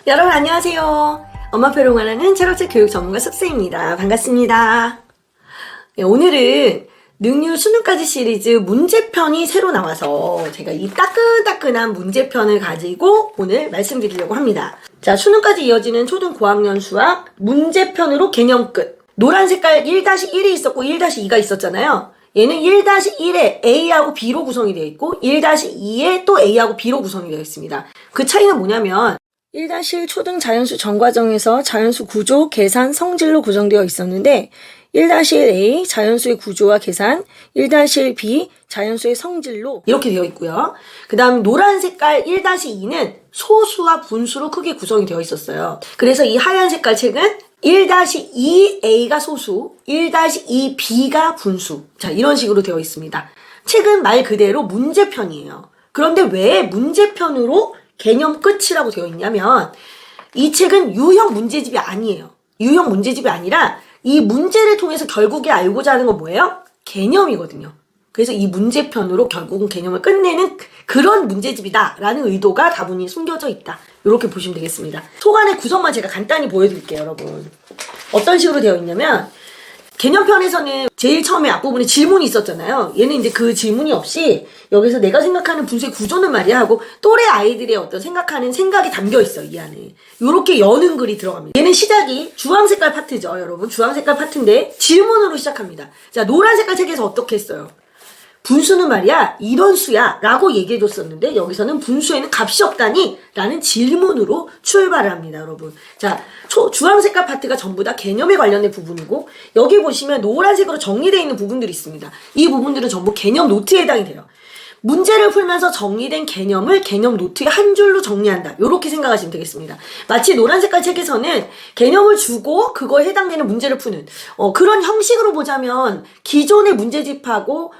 여러분 안녕하세요. 엄마표를 응원하는 철학적 교육 전문가 숙세입니다. 반갑습니다. 네, 오늘은 능률 수능까지 시리즈 문제편이 새로 나와서 제가 이 따끈따끈한 문제편을 가지고 오늘 말씀드리려고 합니다. 자, 수능까지 이어지는 초등 고학년 수학 문제편으로 개념 끝. 노란 색깔 1-1이 있었고 1-2가 있었잖아요. 얘는 1-1에 A하고 B로 구성이 되어 있고 1-2에 또 A하고 B로 구성이 되어 있습니다. 그 차이는 뭐냐면 1-1 초등 자연수 전과정에서 자연수 구조, 계산, 성질로 구성되어 있었는데 1-1A 자연수의 구조와 계산, 1-1B 자연수의 성질로 이렇게 되어 있고요. 그 다음 노란 색깔 1-2는 소수와 분수로 크게 구성이 되어 있었어요. 그래서 이 하얀 색깔 책은 1-2A가 소수, 1-2B가 분수. 자, 이런 식으로 되어 있습니다. 책은 말 그대로 문제편이에요. 그런데 왜 문제편으로 개념 끝이라고 되어 있냐면 이 책은 유형 문제집이 아니에요. 유형 문제집이 아니라 이 문제를 통해서 결국에 알고자 하는 건 뭐예요? 개념이거든요. 그래서 이 문제편으로 결국은 개념을 끝내는 그런 문제집이다 라는 의도가 다분히 숨겨져 있다. 이렇게 보시면 되겠습니다. 속안의 구성만 제가 간단히 보여드릴게요, 여러분. 어떤 식으로 되어 있냐면 개념편에서는 제일 처음에 앞부분에 질문이 있었잖아요. 얘는 이제 그 질문이 없이 여기서 내가 생각하는 분수의 구조는 말이야 하고 또래 아이들의 어떤 생각하는 생각이 담겨 있어요, 이 안에. 요렇게 여는 글이 들어갑니다. 얘는 시작이 주황 색깔 파트죠, 여러분. 주황 색깔 파트인데 질문으로 시작합니다. 자, 노란 색깔 책에서 어떻게 했어요? 분수는 말이야 이런 수야 라고 얘기해줬었는데 여기서는 분수에는 값이 없다니 라는 질문으로 출발을 합니다, 여러분. 자, 주황 색깔 파트가 전부 다 개념에 관련된 부분이고 여기 보시면 노란색으로 정리되어 있는 부분들이 있습니다. 이 부분들은 전부 개념 노트에 해당이 돼요. 문제를 풀면서 정리된 개념을 개념 노트에 한 줄로 정리한다. 이렇게 생각하시면 되겠습니다. 마치 노란 색깔 책에서는 개념을 주고 그거에 해당되는 문제를 푸는 그런 형식으로 보자면 기존의 문제집하고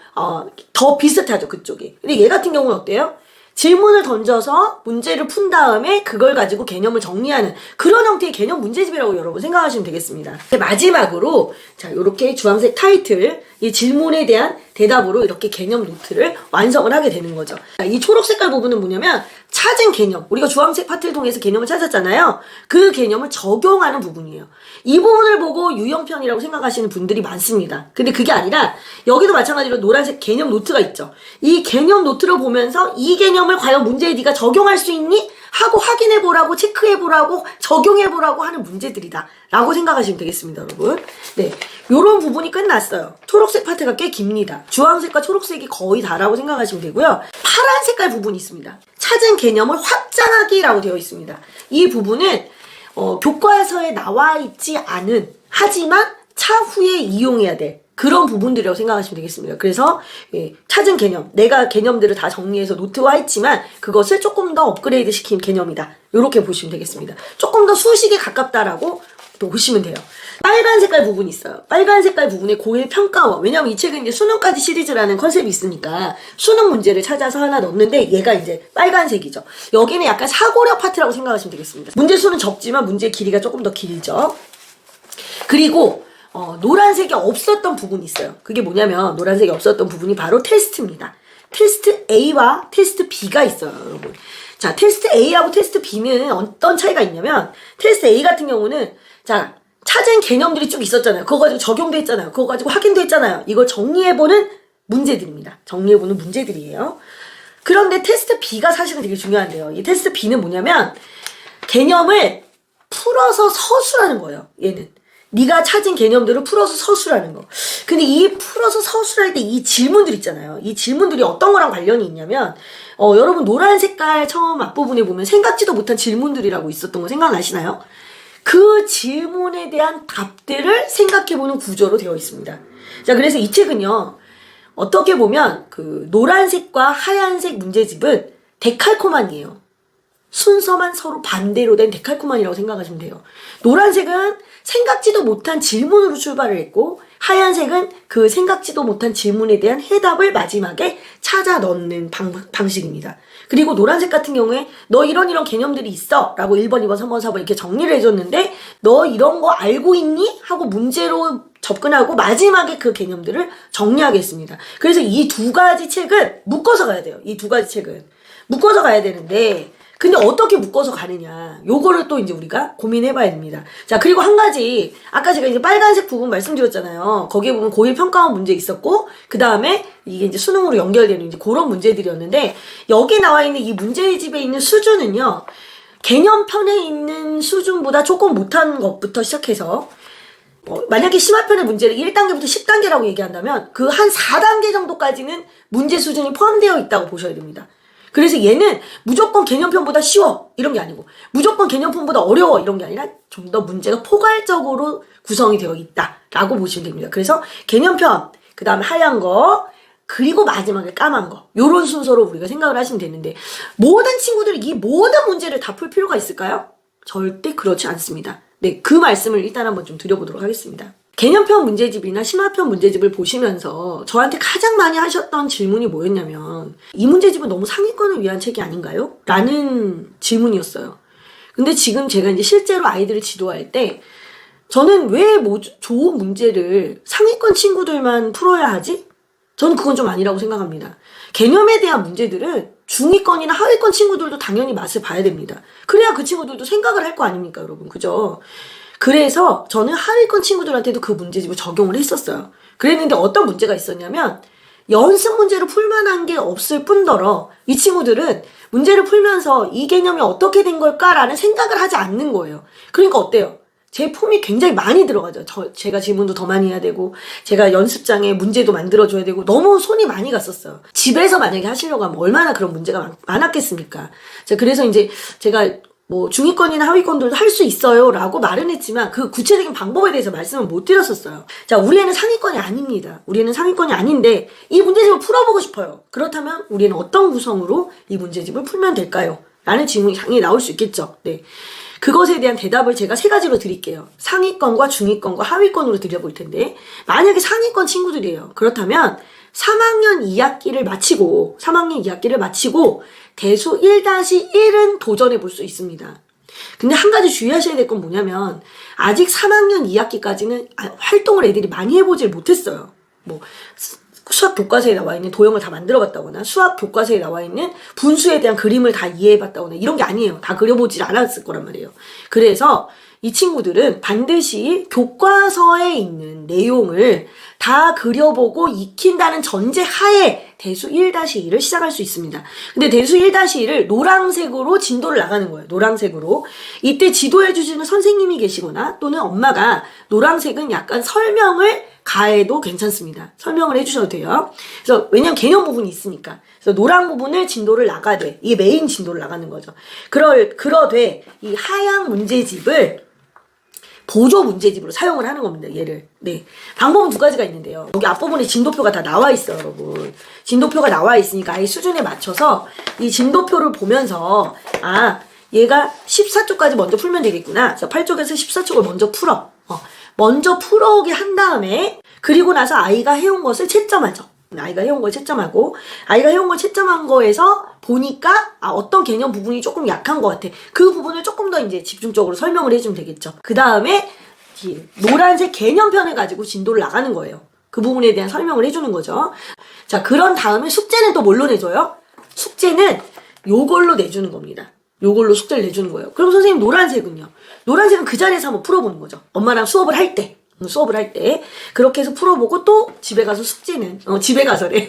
더 비슷하죠, 그쪽이. 근데 얘 같은 경우는 어때요? 질문을 던져서 문제를 푼 다음에 그걸 가지고 개념을 정리하는 그런 형태의 개념 문제집이라고 여러분 생각하시면 되겠습니다. 마지막으로 자, 이렇게 주황색 타이틀, 이 질문에 대한 대답으로 이렇게 개념 노트를 완성을 하게 되는 거죠. 자, 이 초록 색깔 부분은 뭐냐면 찾은 개념, 우리가 주황색 파트를 통해서 개념을 찾았잖아요. 그 개념을 적용하는 부분이에요. 이 부분을 보고 유형편이라고 생각하시는 분들이 많습니다. 근데 그게 아니라 여기도 마찬가지로 노란색 개념 노트가 있죠. 이 개념 노트를 보면서 이 개념을 과연 문제에 네가 적용할 수 있니? 하고 확인해보라고, 체크해보라고, 적용해보라고 하는 문제들이다 라고 생각하시면 되겠습니다, 여러분. 네, 요런 부분이 끝났어요. 초록색 파트가 꽤 깁니다. 주황색과 초록색이 거의 다라고 생각하시면 되고요. 파란 색깔 부분이 있습니다. 찾은 개념을 확장하기라고 되어 있습니다. 이 부분은 교과서에 나와 있지 않은, 하지만 차후에 이용해야 될 그런 부분들이라고 생각하시면 되겠습니다. 그래서 찾은 개념, 내가 개념들을 다 정리해서 노트화했지만 그것을 조금 더 업그레이드 시킨 개념이다. 이렇게 보시면 되겠습니다. 조금 더 수식에 가깝다라고 또 보시면 돼요. 빨간 색깔 부분이 있어요. 빨간 색깔 부분에 고1 평가원. 왜냐면 이 책은 이제 수능까지 시리즈라는 컨셉이 있으니까 수능 문제를 찾아서 하나 넣는데 얘가 이제 빨간색이죠. 여기는 약간 사고력 파트라고 생각하시면 되겠습니다. 문제 수는 적지만 문제 길이가 조금 더 길죠. 그리고 노란색이 없었던 부분이 있어요. 그게 뭐냐면 노란색이 없었던 부분이 바로 테스트입니다. 테스트 A와 테스트 B가 있어요, 여러분. 자, 테스트 A하고 테스트 B는 어떤 차이가 있냐면 테스트 A 같은 경우는 자, 찾은 개념들이 쭉 있었잖아요. 그거 가지고 적용도 했잖아요. 그거 가지고 확인도 했잖아요. 이걸 정리해보는 문제들입니다. 정리해보는 문제들이에요. 그런데 테스트 B가 사실은 되게 중요한데요. 이 테스트 B는 뭐냐면 개념을 풀어서 서술하는 거예요, 얘는. 네가 찾은 개념들을 풀어서 서술하는 거. 근데 이 풀어서 서술할 때 이 질문들 있잖아요. 이 질문들이 어떤 거랑 관련이 있냐면 여러분 노란 색깔 처음 앞부분에 보면 생각지도 못한 질문들이라고 있었던 거 생각나시나요? 그 질문에 대한 답들을 생각해보는 구조로 되어 있습니다. 자, 그래서 이 책은요, 어떻게 보면 그 노란색과 하얀색 문제집은 데칼코만이에요. 순서만 서로 반대로 된 데칼코만이라고 생각하시면 돼요. 노란색은 생각지도 못한 질문으로 출발을 했고 하얀색은 그 생각지도 못한 질문에 대한 해답을 마지막에 찾아 넣는 방식입니다. 그리고 노란색 같은 경우에 너 이런 개념들이 있어 라고 1번, 2번, 3번, 4번 이렇게 정리를 해줬는데 너 이런 거 알고 있니? 하고 문제로 접근하고 마지막에 그 개념들을 정리하겠습니다. 그래서 이 두 가지 책은 묶어서 가야 돼요. 이 두 가지 책은 묶어서 가야 되는데 근데 어떻게 묶어서 가느냐. 요거를 또 이제 우리가 고민해 봐야 됩니다. 자, 그리고 한 가지. 아까 제가 이제 빨간색 부분 말씀드렸잖아요. 거기에 보면 고1 평가원 문제 있었고, 그 다음에 이게 이제 수능으로 연결되는 이제 그런 문제들이었는데, 여기 나와 있는 이 문제집에 있는 수준은요, 개념편에 있는 수준보다 조금 못한 것부터 시작해서, 만약에 심화편의 문제를 1단계부터 10단계라고 얘기한다면, 그 한 4단계 정도까지는 문제 수준이 포함되어 있다고 보셔야 됩니다. 그래서 얘는 무조건 개념편보다 쉬워 이런 게 아니고 무조건 개념편보다 어려워 이런 게 아니라 좀 더 문제가 포괄적으로 구성이 되어 있다라고 보시면 됩니다. 그래서 개념편, 그 다음에 하얀 거, 그리고 마지막에 까만 거, 요런 순서로 우리가 생각을 하시면 되는데, 모든 친구들이 이 모든 문제를 다 풀 필요가 있을까요? 절대 그렇지 않습니다. 네, 그 말씀을 일단 한번 좀 드려보도록 하겠습니다. 개념편 문제집이나 심화편 문제집을 보시면서 저한테 가장 많이 하셨던 질문이 뭐였냐면, 이 문제집은 너무 상위권을 위한 책이 아닌가요? 라는 질문이었어요. 근데 지금 제가 이제 실제로 아이들을 지도할 때, 저는 왜 좋은 문제를 상위권 친구들만 풀어야 하지? 저는 그건 좀 아니라고 생각합니다. 개념에 대한 문제들은 중위권이나 하위권 친구들도 당연히 맛을 봐야 됩니다. 그래야 그 친구들도 생각을 할 거 아닙니까, 여러분? 그죠? 그래서 저는 하위권 친구들한테도 그 문제집을 적용을 했었어요. 그랬는데 어떤 문제가 있었냐면, 연습 문제로 풀만한 게 없을 뿐더러 이 친구들은 문제를 풀면서 이 개념이 어떻게 된 걸까라는 생각을 하지 않는 거예요. 그러니까 어때요? 제 폼이 굉장히 많이 들어가죠. 제가 질문도 더 많이 해야 되고, 제가 연습장에 문제도 만들어줘야 되고, 너무 손이 많이 갔었어요. 집에서 만약에 하시려고 하면 얼마나 그런 문제가 많았겠습니까? 자, 그래서 이제 제가 뭐 중위권이나 하위권들도 할 수 있어요 라고 말은 했지만 그 구체적인 방법에 대해서 말씀을 못 드렸었어요. 자, 우리 애는 상위권이 아닙니다. 우리 애는 상위권이 아닌데 이 문제집을 풀어보고 싶어요. 그렇다면 우리 애는 어떤 구성으로 이 문제집을 풀면 될까요? 라는 질문이 당연히 나올 수 있겠죠. 네. 그것에 대한 대답을 제가 3가지로 드릴게요. 상위권과 중위권과 하위권으로 드려볼 텐데, 만약에 상위권 친구들이에요. 그렇다면 3학년 2학기를 마치고 대수 1-1은 도전해 볼 수 있습니다. 근데 한 가지 주의하셔야 될 건 뭐냐면, 아직 3학년 2학기까지는 활동을 애들이 많이 해보질 못했어요. 뭐 수학 교과서에 나와 있는 도형을 다 만들어봤다거나, 수학 교과서에 나와 있는 분수에 대한 그림을 다 이해해봤다거나 이런 게 아니에요. 다 그려보질 않았을 거란 말이에요. 그래서 이 친구들은 반드시 교과서에 있는 내용을 다 그려보고 익힌다는 전제 하에 대수 1-2를 시작할 수 있습니다. 근데 대수 1-2를 노란색으로 진도를 나가는 거예요. 노란색으로. 이때 지도해주시는 선생님이 계시거나 또는 엄마가 노란색은 약간 설명을 가해도 괜찮습니다. 설명을 해주셔도 돼요. 그래서 왜냐면 개념 부분이 있으니까. 그래서 노란 부분을 진도를 나가되, 이게 메인 진도를 나가는 거죠. 그러되 이 하얀 문제집을 보조 문제집으로 사용을 하는 겁니다. 얘를. 네. 방법은 2가지가 있는데요. 여기 앞부분에 진도표가 다 나와 있어요, 여러분. 진도표가 나와 있으니까 아이 수준에 맞춰서 이 진도표를 보면서, 얘가 14쪽까지 먼저 풀면 되겠구나. 그래서 8쪽에서 14쪽을 먼저 풀어. 먼저 풀어오게 한 다음에, 그리고 나서 아이가 해온 것을 채점하죠. 아이가 해온 걸 채점하고, 아이가 해온 걸 채점한 거에서 보니까 어떤 개념 부분이 조금 약한 것 같아. 그 부분을 조금 더 이제 집중적으로 설명을 해주면 되겠죠. 그 다음에 노란색 개념편을 가지고 진도를 나가는 거예요. 그 부분에 대한 설명을 해주는 거죠. 자, 그런 다음에 숙제는 또 뭘로 내줘요? 숙제는 요걸로 내주는 겁니다. 요걸로 숙제를 내주는 거예요. 그럼 선생님 노란색은요? 노란색은 그 자리에서 한번 풀어보는 거죠. 엄마랑 수업을 할 때. 그렇게 해서 풀어보고 또 집에 가서 숙제는 집에 가서래.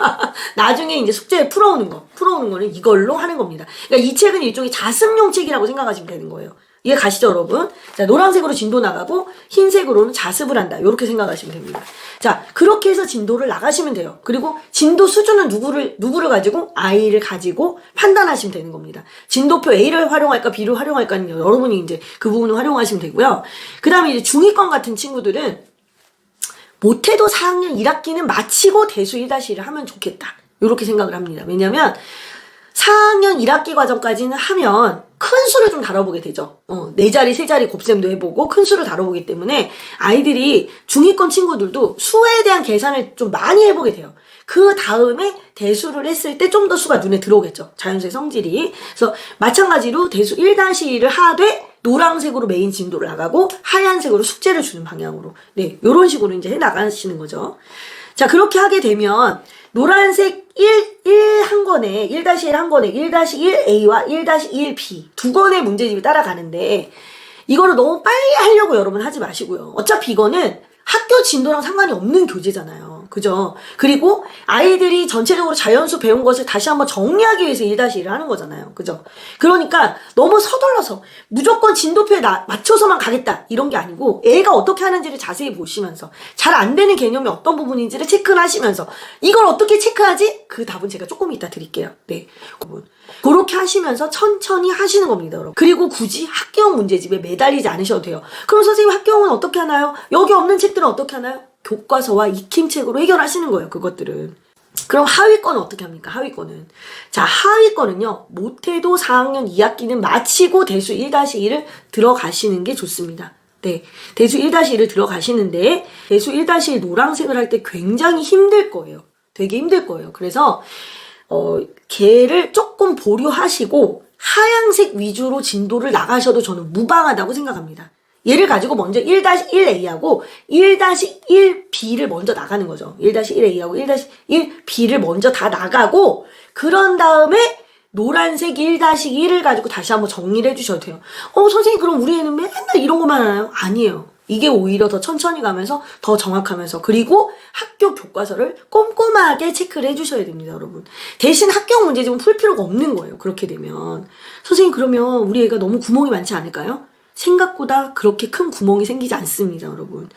나중에 이제 숙제 풀어오는 거는 이걸로 하는 겁니다. 그러니까 이 책은 일종의 자습용 책이라고 생각하시면 되는 거예요. 이해 가시죠, 여러분? 자, 노란색으로 진도 나가고 흰색으로는 자습을 한다. 이렇게 생각하시면 됩니다. 자, 그렇게 해서 진도를 나가시면 돼요. 그리고 진도 수준은 누구를 가지고? 아이를 가지고 판단하시면 되는 겁니다. 진도표 A를 활용할까, B를 활용할까는 여러분이 이제 그 부분을 활용하시면 되고요. 그 다음에 이제 중위권 같은 친구들은 못해도 4학년 1학기는 마치고 대수 1-1을 하면 좋겠다. 이렇게 생각을 합니다. 왜냐면 4학년 1학기 과정까지는 하면 큰 수를 좀 다뤄보게 되죠. 4자리, 3자리 곱셈도 해보고 큰 수를 다뤄보기 때문에 아이들이 중위권 친구들도 수에 대한 계산을 좀 많이 해보게 돼요. 그 다음에 대수를 했을 때 좀 더 수가 눈에 들어오겠죠. 자연수의 성질이. 그래서 마찬가지로 대수 1-1을 하되 노란색으로 메인 진도를 나가고 하얀색으로 숙제를 주는 방향으로. 네, 요런 식으로 이제 해 나가시는 거죠. 자, 그렇게 하게 되면 노란색 1 한 권에 1-1 한 권에 1-1A와 1-1B 두 권의 문제집이 따라가는데 이거를 너무 빨리 하려고 여러분 하지 마시고요. 어차피 이거는 학교 진도랑 상관이 없는 교재잖아요. 그죠? 그리고 아이들이 전체적으로 자연수 배운 것을 다시 한번 정리하기 위해서 1-1을 하는 거잖아요. 그죠? 그러니까 너무 서둘러서 무조건 진도표에 맞춰서만 가겠다 이런 게 아니고 애가 어떻게 하는지를 자세히 보시면서 잘 안 되는 개념이 어떤 부분인지를 체크를 하시면서 이걸 어떻게 체크하지? 그 답은 제가 조금 이따 드릴게요. 네. 그렇게 하시면서 천천히 하시는 겁니다, 여러분. 그리고 굳이 학교용 문제집에 매달리지 않으셔도 돼요. 그럼 선생님 학교용은 어떻게 하나요? 여기 없는 책들은 어떻게 하나요? 교과서와 익힘책으로 해결하시는 거예요, 그것들은. 그럼 하위권은 어떻게 합니까? 하위권은. 자, 하위권은요, 못해도 4학년 2학기는 마치고 대수 1-1을 들어가시는 게 좋습니다. 네. 대수 1-1을 들어가시는데, 대수 1-1 노란색을 할 때 굉장히 힘들 거예요. 되게 힘들 거예요. 그래서, 걔를 조금 보류하시고, 하얀색 위주로 진도를 나가셔도 저는 무방하다고 생각합니다. 얘를 가지고 먼저 1-1A하고 1-1B를 먼저 나가는 거죠. 1-1A하고 1-1B를 먼저 다 나가고 그런 다음에 노란색 1-1을 가지고 다시 한번 정리를 해주셔도 돼요. 선생님 그럼 우리 애는 맨날 이런 것만 하나요? 아니에요. 이게 오히려 더 천천히 가면서 더 정확하면서 그리고 학교 교과서를 꼼꼼하게 체크를 해주셔야 됩니다, 여러분. 대신 학교 문제집은 풀 필요가 없는 거예요. 그렇게 되면. 선생님 그러면 우리 애가 너무 구멍이 많지 않을까요? 생각보다 그렇게 큰 구멍이 생기지 않습니다, 여러분.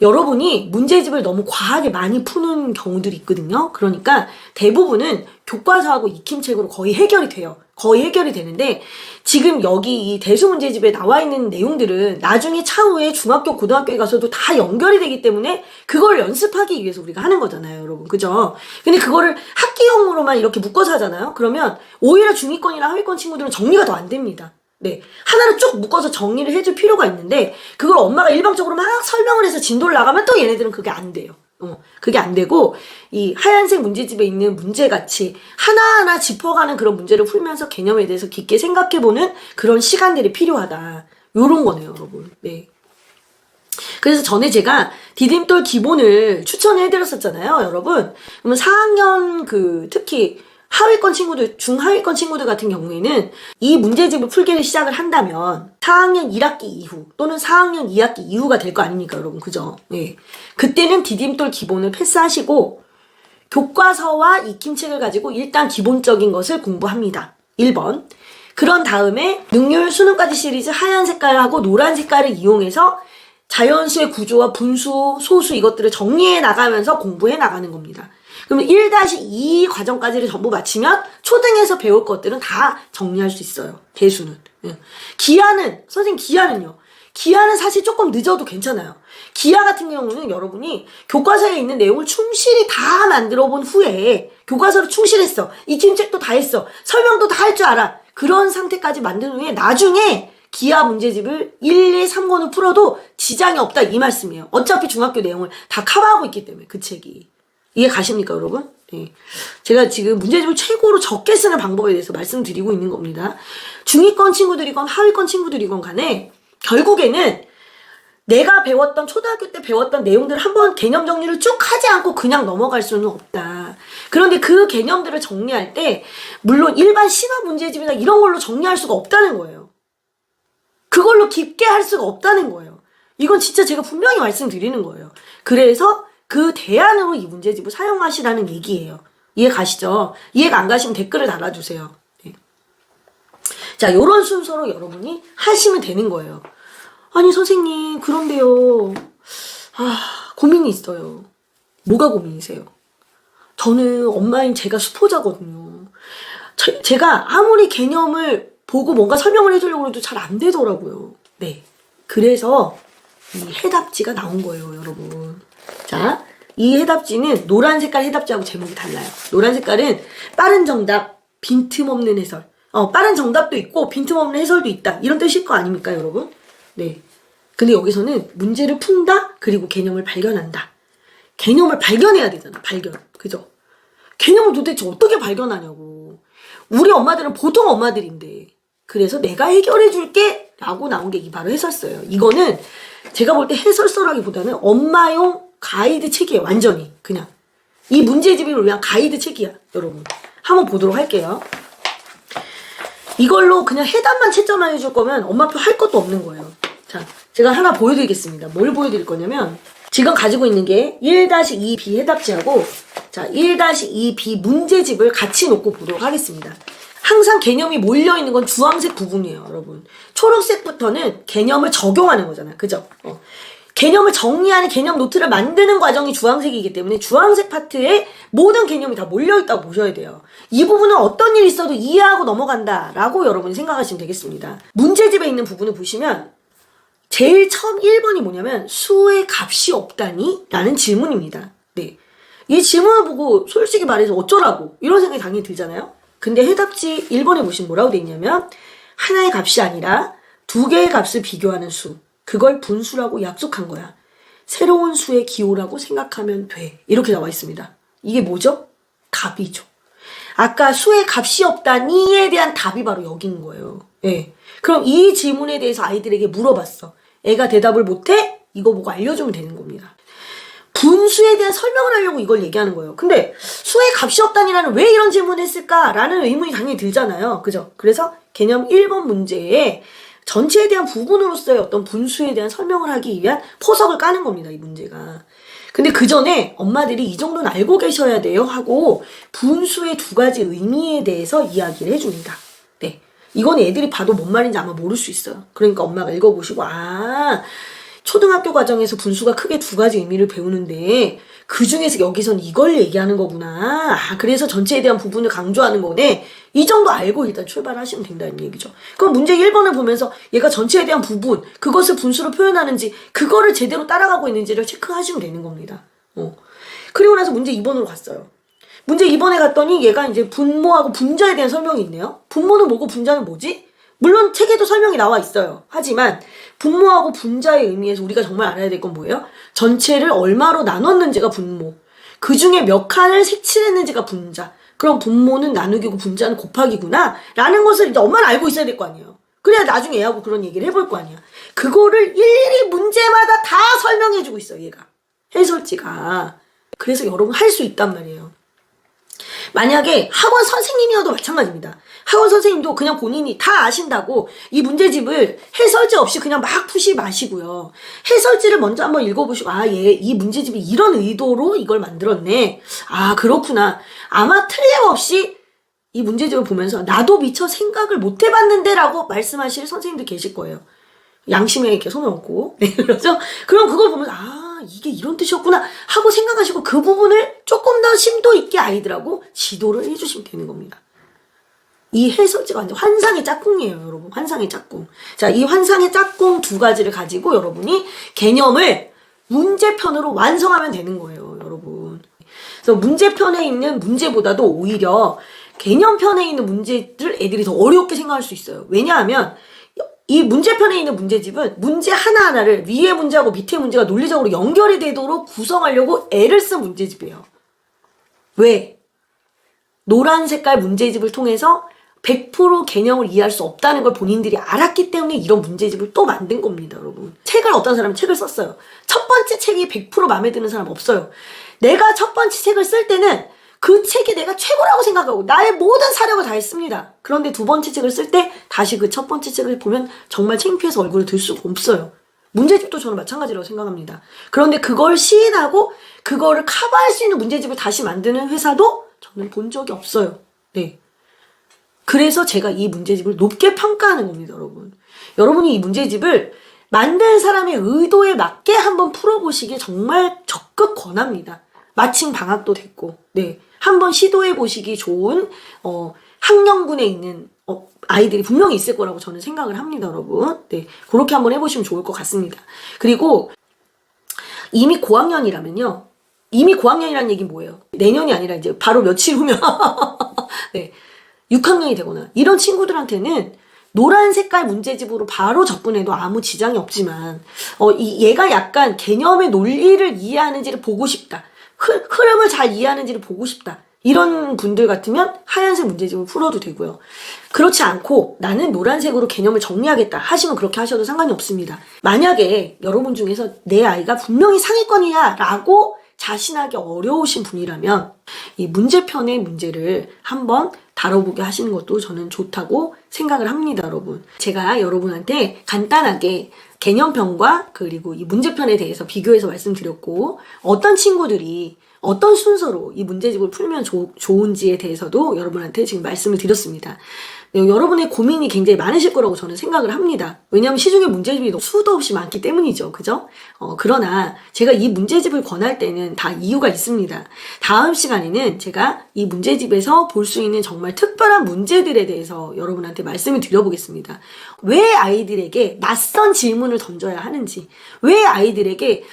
여러분이 문제집을 너무 과하게 많이 푸는 경우들이 있거든요. 그러니까 대부분은 교과서하고 익힘책으로 거의 해결이 돼요. 거의 해결이 되는데 지금 여기 이 대수 문제집에 나와 있는 내용들은 나중에 차후에 중학교, 고등학교에 가서도 다 연결이 되기 때문에 그걸 연습하기 위해서 우리가 하는 거잖아요, 여러분. 그죠? 근데 그거를 학기용으로만 이렇게 묶어서 하잖아요. 그러면 오히려 중위권이나 하위권 친구들은 정리가 더 안 됩니다. 네. 하나를 쭉 묶어서 정리를 해줄 필요가 있는데, 그걸 엄마가 일방적으로 막 설명을 해서 진도를 나가면 또 얘네들은 그게 안 돼요. 그게 안 되고, 이 하얀색 문제집에 있는 문제같이 하나하나 짚어가는 그런 문제를 풀면서 개념에 대해서 깊게 생각해보는 그런 시간들이 필요하다. 요런 거네요, 여러분. 네. 그래서 전에 제가 디딤돌 기본을 추천해드렸었잖아요, 여러분. 그러면 4학년 특히 하위권 친구들, 중하위권 친구들 같은 경우에는 이 문제집을 풀기를 시작을 한다면 4학년 1학기 이후 또는 4학년 2학기 이후가 될 거 아닙니까, 여러분. 그죠? 네. 그때는 디딤돌 기본을 패스하시고 교과서와 익힘책을 가지고 일단 기본적인 것을 공부합니다. 1번. 그런 다음에 능률 수능까지 시리즈 하얀 색깔하고 노란 색깔을 이용해서 자연수의 구조와 분수, 소수 이것들을 정리해 나가면서 공부해 나가는 겁니다. 그러면 1-2 과정까지를 전부 마치면 초등에서 배울 것들은 다 정리할 수 있어요. 대수는. 기하는, 선생님 기하는요. 기하는 사실 조금 늦어도 괜찮아요. 기하 같은 경우는 여러분이 교과서에 있는 내용을 충실히 다 만들어 본 후에 교과서를 충실했어. 익힘책도 다 했어. 설명도 다 할 줄 알아. 그런 상태까지 만든 후에 나중에 기하 문제집을 1, 2, 3권을 풀어도 지장이 없다 이 말씀이에요. 어차피 중학교 내용을 다 커버하고 있기 때문에 그 책이. 이해 가십니까, 여러분? 네. 제가 지금 문제집을 최고로 적게 쓰는 방법에 대해서 말씀드리고 있는 겁니다. 중위권 친구들이건 하위권 친구들이건 간에 결국에는 내가 배웠던 초등학교 때 배웠던 내용들을 한번 개념 정리를 쭉 하지 않고 그냥 넘어갈 수는 없다. 그런데 그 개념들을 정리할 때 물론 일반 심화 문제집이나 이런 걸로 정리할 수가 없다는 거예요. 그걸로 깊게 할 수가 없다는 거예요. 이건 진짜 제가 분명히 말씀드리는 거예요. 그래서 그 대안으로 이 문제집을 사용하시라는 얘기예요. 이해 가시죠? 이해가 안 가시면 댓글을 달아주세요. 네. 자, 요런 순서로 여러분이 하시면 되는 거예요. 아니 선생님 그런데요. 고민이 있어요. 뭐가 고민이세요? 저는 엄마인 제가 수포자거든요. 제가 아무리 개념을 보고 뭔가 설명을 해주려고 해도 잘 안 되더라고요. 네. 그래서 이 해답지가 나온 거예요, 여러분. 자, 이 해답지는 노란 색깔 해답지하고 제목이 달라요. 노란 색깔은 빠른 정답, 빈틈없는 해설. 빠른 정답도 있고 빈틈없는 해설도 있다. 이런 뜻일 거 아닙니까, 여러분? 네. 근데 여기서는 문제를 푼다, 그리고 개념을 발견한다. 개념을 발견해야 되잖아, 발견. 그죠? 개념을 도대체 어떻게 발견하냐고. 우리 엄마들은 보통 엄마들인데. 그래서 내가 해결해 줄게 라고 나온 게 바로 해설서예요. 이거는 제가 볼 때 해설서라기보다는 엄마용 가이드 책이에요. 완전히. 그냥. 이 문제집을 위한 가이드 책이야, 여러분. 한번 보도록 할게요. 이걸로 그냥 해답만 채점만 해줄 거면 엄마표 할 것도 없는 거예요. 자, 제가 하나 보여드리겠습니다. 뭘 보여드릴 거냐면, 지금 가지고 있는 게 1-2B 해답지하고, 자, 1-2B 문제집을 같이 놓고 보도록 하겠습니다. 항상 개념이 몰려있는 건 주황색 부분이에요, 여러분. 초록색부터는 개념을 적용하는 거잖아요. 그죠? 개념을 정리하는 개념 노트를 만드는 과정이 주황색이기 때문에 주황색 파트에 모든 개념이 다 몰려있다고 보셔야 돼요. 이 부분은 어떤 일이 있어도 이해하고 넘어간다 라고 여러분이 생각하시면 되겠습니다. 문제집에 있는 부분을 보시면 제일 처음 1번이 뭐냐면 수의 값이 없다니? 라는 질문입니다. 네, 이 질문을 보고 솔직히 말해서 어쩌라고 이런 생각이 당연히 들잖아요. 근데 해답지 1번에 보시면 뭐라고 돼 있냐면 하나의 값이 아니라 두 개의 값을 비교하는 수, 그걸 분수라고 약속한 거야. 새로운 수의 기호라고 생각하면 돼. 이렇게 나와 있습니다. 이게 뭐죠? 답이죠. 아까 수의 값이 없다니에 대한 답이 바로 여기인 거예요. 예. 그럼 이 질문에 대해서 아이들에게 물어봤어. 애가 대답을 못해? 이거 보고 알려주면 되는 겁니다. 분수에 대한 설명을 하려고 이걸 얘기하는 거예요. 근데 수의 값이 없다니라는 왜 이런 질문을 했을까라는 의문이 당연히 들잖아요. 그죠? 그래서 개념 1번 문제에 전체에 대한 부분으로서의 어떤 분수에 대한 설명을 하기 위한 포석을 까는 겁니다, 이 문제가. 근데 그 전에 엄마들이 이 정도는 알고 계셔야 돼요 하고 분수의 두 가지 의미에 대해서 이야기를 해줍니다. 네, 이건 애들이 봐도 뭔 말인지 아마 모를 수 있어요. 그러니까 엄마가 읽어보시고 초등학교 과정에서 분수가 크게 두 가지 의미를 배우는데 그 중에서 여기선 이걸 얘기하는 거구나. 그래서 전체에 대한 부분을 강조하는 거네. 이 정도 알고 일단 출발하시면 된다는 얘기죠. 그럼 문제 1번을 보면서 얘가 전체에 대한 부분, 그것을 분수로 표현하는지, 그거를 제대로 따라가고 있는지를 체크하시면 되는 겁니다. 그리고 나서 문제 2번으로 갔어요. 문제 2번에 갔더니 얘가 이제 분모하고 분자에 대한 설명이 있네요. 분모는 뭐고 분자는 뭐지? 물론 책에도 설명이 나와 있어요. 하지만 분모하고 분자의 의미에서 우리가 정말 알아야 될 건 뭐예요? 전체를 얼마로 나눴는지가 분모, 그 중에 몇 칸을 색칠했는지가 분자. 그럼 분모는 나누기고 분자는 곱하기구나 라는 것을 이제 엄마는 알고 있어야 될 거 아니에요. 그래야 나중에 애하고 그런 얘기를 해볼 거 아니야. 그거를 일일이 문제마다 다 설명해주고 있어, 얘가. 해설지가. 그래서 여러분 할 수 있단 말이에요. 만약에 학원 선생님이어도 마찬가지입니다. 학원 선생님도 그냥 본인이 다 아신다고 이 문제집을 해설지 없이 그냥 막 푸시 마시고요. 해설지를 먼저 한번 읽어보시고 얘 이 문제집이 이런 의도로 이걸 만들었네. 그렇구나. 아마 틀림없이 이 문제집을 보면서 나도 미처 생각을 못 해봤는데 라고 말씀하실 선생님들 계실 거예요. 양심에 이렇게 손을 얹고. 네, 그렇죠? 그럼 그걸 보면서 이게 이런 뜻이었구나 하고 생각하시고 그 부분을 조금 더 심도 있게 아이들하고 지도를 해주시면 되는 겁니다. 이 해설지가 완전 환상의 짝꿍이에요, 여러분. 환상의 짝꿍. 자, 이 환상의 짝꿍 두 가지를 가지고 여러분이 개념을 문제편으로 완성하면 되는 거예요, 여러분. 그래서 문제편에 있는 문제보다도 오히려 개념편에 있는 문제를 애들이 더 어렵게 생각할 수 있어요. 왜냐하면 이 문제편에 있는 문제집은 문제 하나하나를 위의 문제하고 밑의 문제가 논리적으로 연결이 되도록 구성하려고 애를 쓴 문제집이에요. 왜? 노란 색깔 문제집을 통해서 100% 개념을 이해할 수 없다는 걸 본인들이 알았기 때문에 이런 문제집을 또 만든 겁니다, 여러분. 책을 어떤 사람은 책을 썼어요. 첫 번째 책이 100% 마음에 드는 사람 없어요. 내가 첫 번째 책을 쓸 때는 그 책이 내가 최고라고 생각하고 나의 모든 사력을 다했습니다. 그런데 두 번째 책을 쓸 때 다시 그 첫 번째 책을 보면 정말 창피해서 얼굴을 들 수가 없어요. 문제집도 저는 마찬가지라고 생각합니다. 그런데 그걸 시인하고 그거를 커버할 수 있는 문제집을 다시 만드는 회사도 저는 본 적이 없어요. 네. 그래서 제가 이 문제집을 높게 평가하는 겁니다, 여러분. 여러분이 이 문제집을 만든 사람의 의도에 맞게 한번 풀어보시길 정말 적극 권합니다. 마침 방학도 됐고, 네. 한번 시도해 보시기 좋은, 학령군에 있는, 아이들이 분명히 있을 거라고 저는 생각을 합니다, 여러분. 네. 그렇게 한번 해보시면 좋을 것 같습니다. 그리고, 이미 고학년이라면요. 이미 고학년이라는 얘기는 뭐예요? 내년이 아니라 이제 바로 며칠 후면, 네. 6학년이 되거나, 이런 친구들한테는 노란 색깔 문제집으로 바로 접근해도 아무 지장이 없지만, 얘가 약간 개념의 논리를 이해하는지를 보고 싶다. 흐름을 잘 이해하는지를 보고 싶다. 이런 분들 같으면 하얀색 문제집을 풀어도 되고요. 그렇지 않고 나는 노란색으로 개념을 정리하겠다 하시면 그렇게 하셔도 상관이 없습니다. 만약에 여러분 중에서 내 아이가 분명히 상위권이야 라고 자신하기 어려우신 분이라면 이 문제편의 문제를 한번 다뤄보게 하시는 것도 저는 좋다고 생각을 합니다, 여러분. 제가 여러분한테 간단하게 개념편과 그리고 이 문제편에 대해서 비교해서 말씀드렸고, 어떤 친구들이 어떤 순서로 이 문제집을 풀면 좋은지에 대해서도 여러분한테 지금 말씀을 드렸습니다. 여러분의 고민이 굉장히 많으실 거라고 저는 생각을 합니다. 왜냐하면 시중에 문제집이 수도 없이 많기 때문이죠. 그죠? 그러나 제가 이 문제집을 권할 때는 다 이유가 있습니다. 다음 시간에는 제가 이 문제집에서 볼 수 있는 정말 특별한 문제들에 대해서 여러분한테 말씀을 드려보겠습니다. 왜 아이들에게 낯선 질문을 던져야 하는지, 왜 아이들에게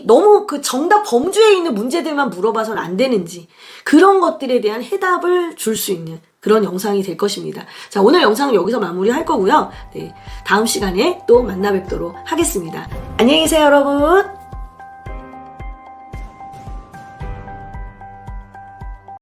너무 그 정답 범주에 있는 문제들만 물어봐서는 안 되는지, 그런 것들에 대한 해답을 줄 수 있는 그런 영상이 될 것입니다. 자, 오늘 영상은 여기서 마무리할 거고요. 네, 다음 시간에 또 만나 뵙도록 하겠습니다. 안녕히 계세요, 여러분.